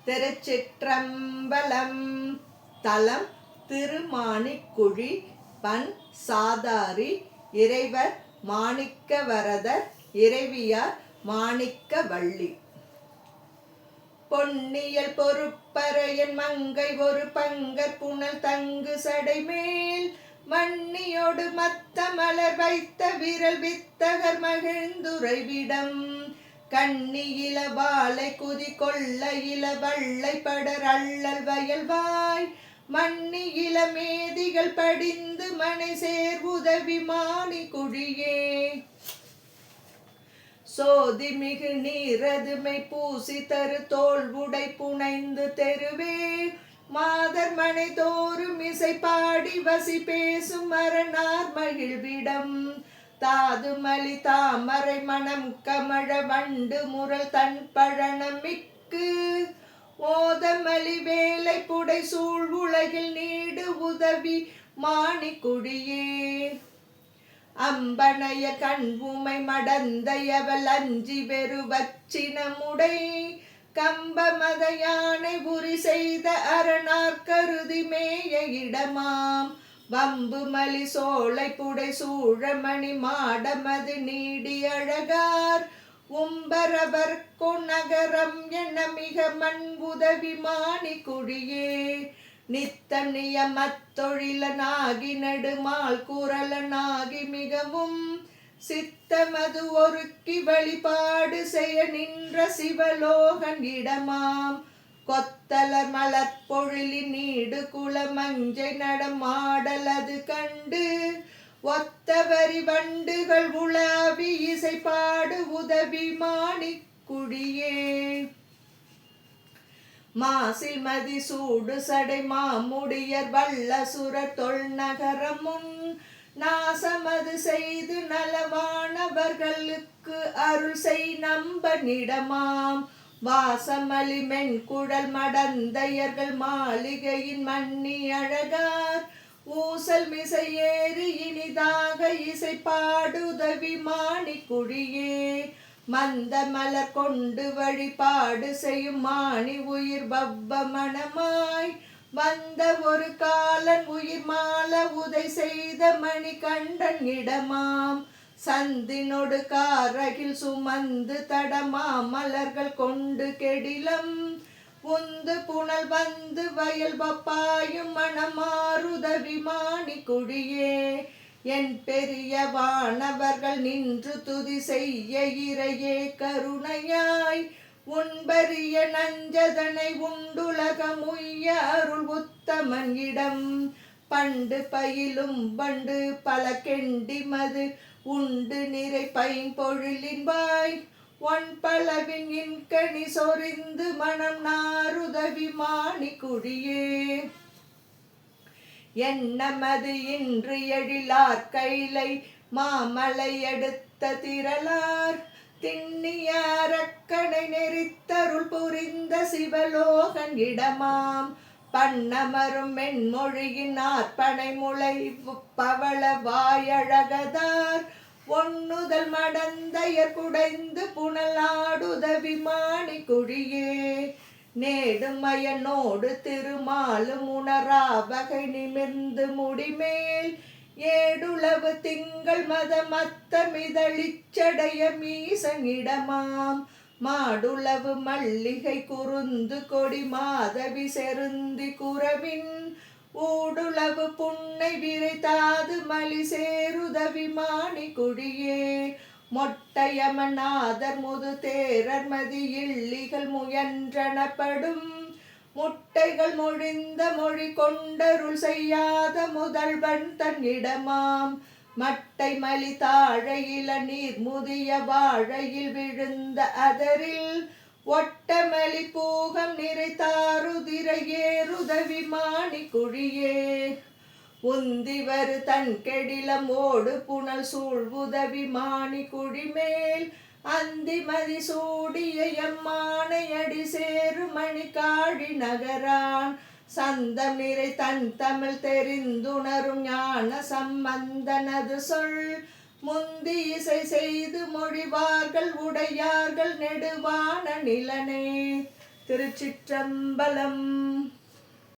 திருச்சிற்றம்பலம். தலம் திருமாணிக்குழி. பண் சாதாரி. இறைவர் மாணிக்கவரதர். இறைவியார் மாணிக்கவள்ளி. பொன்னியல் பொறுப்பரையன் மங்கை ஒரு பங்கர் புனல் தங்கு சடைமேல் மன்னியோடு மத்த மலர் வைத்த விரல் வித்தகர் மகிழ்ந்துரைவிடம் கண்ணி இளவாலை குதி கொள்ள இளவள்ளை படர் அள்ளல் வயல்வாய் மன்னி இளமேதிகள் படிந்து மனை சேர் உதவி மாணி குழியே சோதி மிகு நீரதுமை பூசி தரு தோல் உடை புனைந்து தெருவே மாதர் மனை தோறும் இசை பாடி வசி பேசும் மரணார் மகிழ்விடம் தாதுமலி தாமரை மணம் கமழ வண்டு முரல் தன் பழனம் மிக்கு ஓதமலி வேலை புடை சூழ் உலகில் நீடு உதவி மாணி குடியே அம்பனைய கண்புமை மடந்தையவள் அஞ்சி வெறு வச்சினமுடை கம்பமத யானை உரி செய்த அரணார் கருதி மேய இடமாம் வம்பு மலி சோலை புடை சூழமணி மாடமது நீடி அழகார் உம்பரவர் கொநகரம் என மிக மண் உதவி மாணி குழியே நித்தம் நியமத்தொழிலனாகி நெடுமால் குரலனாகி மிகவும் சித்தமது ஒருக்கி வழிபாடு செய்ய நின்ற சிவலோகன் இடமாம் கொத்தலர் மலர்பொழிலி நீடு குளமஞ்சை நடமாடலது கண்டு ஒத்தவரி வண்டுகள் உலாவி இசை பாடு உதவி மாணி குழியே மாசில் மதி சூடு சடை மாமுடியர் வல்லசுர தொல்நகரம் முன் நாசமது செய்து நலவானவர்களுக்கு அருள் செய் நம்பனிடமாம் வாசமலி மென்குழல் மடந்தையர்கள் மாளிகையின் மன்னி அழகார் ஊசல் மிசை ஏறி இனிதாக இசை பாடுதவி மாணி குழியே மந்த மலர் கொண்டு வழிபாடு செய்யும் மாணி உயிர் பவ்வ மணமாய் வந்த ஒரு காலன் உயிர் மால உதை செய்த மணி கண்டன் இடமாம் சந்தினொடு காரகில் சுமந்து தடமா மலர்கள் கொண்டு கெடிலம் உந்து புனல் வந்து வயல் வப்பாயும் மணமாறுதவி மாணி குழியே என் பெரிய வானவர்கள் நின்று துதி செய்ய இறையே கருணையாய் உன்பரிய நஞ்சதனை உண்டுலகம் உய்ய அருள் உத்தமன் இடம் பண்டு பயிலும் பண்டு பல கெண்டி மது உண்டு நிறை பைம்பொழிலின் வாய் ஒன் பலவின் இன்கணி சொரிந்து மனம் நாறுதவி மாணி குழியே எண்ணமது இன்று எழிலார் கைலை மாமலை எடுத்த திரளார் திண்ணிய அரக்கனை நெறித்தருள் புரிந்த சிவலோகன் இடமாம் பண்ணமரும் மென்மொழியின் ஆர்ப்பனை முளை பவள வாயழகதார் ஒண்ணுதல் மடந்தையர் குடைந்து புனலாடுதவி மாணி குழியே நேடுமயனோடு திருமாலும் உணரா வகை நிமிர்ந்து முடிமேல் ஏடுளவு திங்கள் மத மத்தமிதழிச்சடைய மீசனிடமாம் மாடுளவு மல்லிகை குறுந்து கொடி மாதவி செருந்தி குரவின் ஊடுளவு புன்னை விரைத்தாது மலி சேருதவி மாணி குழியே மொட்டையமநாதர் முது தேரர் மதி இல்லிகள் முயன்றனப்படும் முட்டைகள் மொழிந்த மொழி கொண்டருள் செய்யாத முதல்வன் தன் இடமாம் மட்டை மலி தாழையில நீர் முதிய வாழையில் விழுந்த அதரில் ஒட்டமலி பூகம் நிறைத்தாருதிர ஏறுதவி மாணி குழியே உந்திவரு தன் கெடிலம் ஓடு புனல் சூழ் உதவி மாணி குழிமேல் அந்திமதி சூடிய எம்மானை அடி சேரு மணி காழி நகரான் சந்தம் நிறை தன் தமிழ் தெரிந்துணரும் ஞான சம்பந்தனது சொல் முந்தி இசை செய்து மொழிவார்கள் உடையார்கள் நெடுவான நிலனே திருச்சிற்றம்பலம்.